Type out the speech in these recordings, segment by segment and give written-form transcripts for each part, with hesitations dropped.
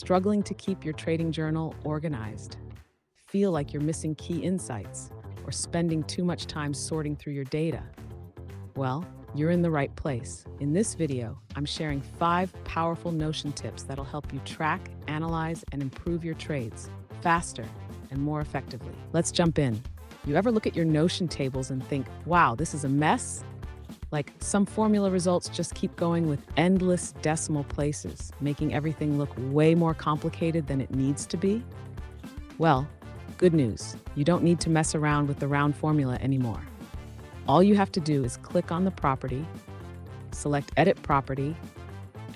Struggling to keep your trading journal organized? Feel like you're missing key insights or spending too much time sorting through your data? Well, you're in the right place. In this video, I'm sharing 5 powerful Notion tips that'll help you track, analyze, and improve your trades faster and more effectively. Let's jump in. You ever look at your Notion tables and think, wow, this is a mess? Like some formula results just keep going with endless decimal places, making everything look way more complicated than it needs to be? Well, good news. You don't need to mess around with the round formula anymore. All you have to do is click on the property, select Edit Property,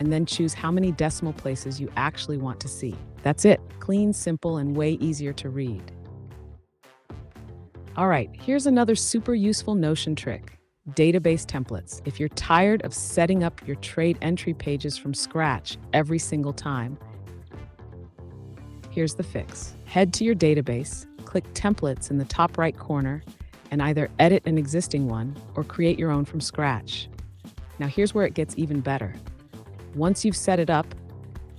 and then choose how many decimal places you actually want to see. That's it. Clean, simple, and way easier to read. All right, here's another super useful Notion trick. Database templates. If you're tired of setting up your trade entry pages from scratch every single time, here's the fix. Head to your database, click Templates in the top right corner, and either edit an existing one or create your own from scratch. Now here's where it gets even better. Once you've set it up,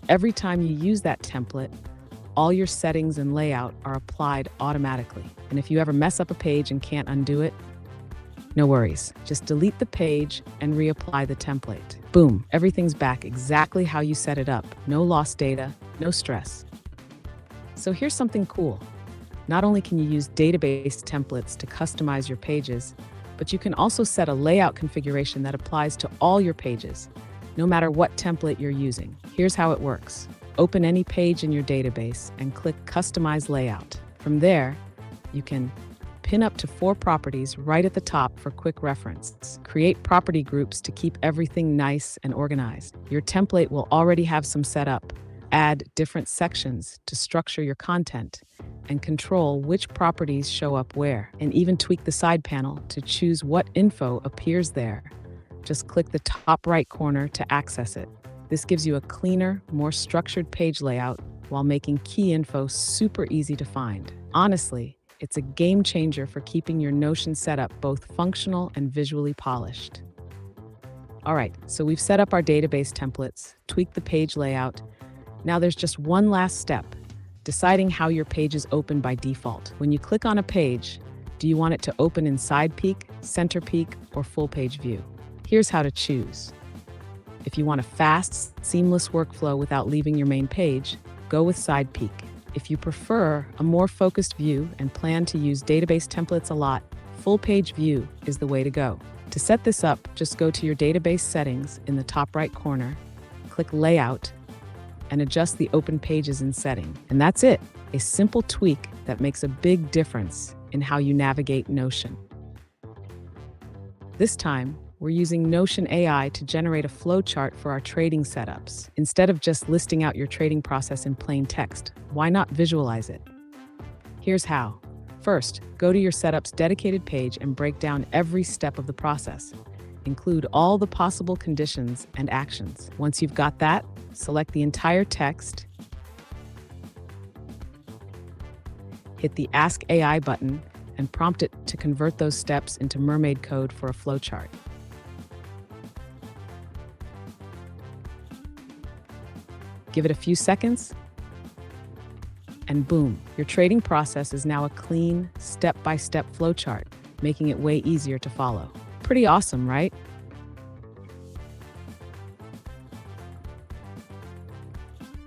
every time you use that template, all your settings and layout are applied automatically. And if you ever mess up a page and can't undo it, no worries. Just delete the page and reapply the template. Boom, everything's back exactly how you set it up. No lost data, no stress. So here's something cool. Not only can you use database templates to customize your pages, but you can also set a layout configuration that applies to all your pages, no matter what template you're using. Here's how it works. Open any page in your database and click Customize Layout. From there, you can pin up to 4 properties right at the top for quick reference. Create property groups to keep everything nice and organized. Your template will already have some set up. Add different sections to structure your content and control which properties show up where, and even tweak the side panel to choose what info appears there. Just click the top right corner to access it. This gives you a cleaner, more structured page layout while making key info super easy to find. Honestly, it's a game changer for keeping your Notion setup both functional and visually polished. All right, so we've set up our database templates, tweaked the page layout. Now there's just one last step, deciding how your pages open by default. When you click on a page, do you want it to open in side peek, center peek, or full page view? Here's how to choose. If you want a fast, seamless workflow without leaving your main page, go with side peek. If you prefer a more focused view and plan to use database templates a lot, full page view is the way to go. To set this up, just go to your database settings in the top right corner, click Layout, and adjust the open pages in setting. And that's it, a simple tweak that makes a big difference in how you navigate Notion. This time, we're using Notion AI to generate a flowchart for our trading setups. Instead of just listing out your trading process in plain text, why not visualize it? Here's how. First, go to your setup's dedicated page and break down every step of the process. Include all the possible conditions and actions. Once you've got that, select the entire text, hit the Ask AI button, and prompt it to convert those steps into mermaid code for a flowchart. Give it a few seconds, and boom, your trading process is now a clean, step-by-step flowchart, making it way easier to follow. Pretty awesome, right?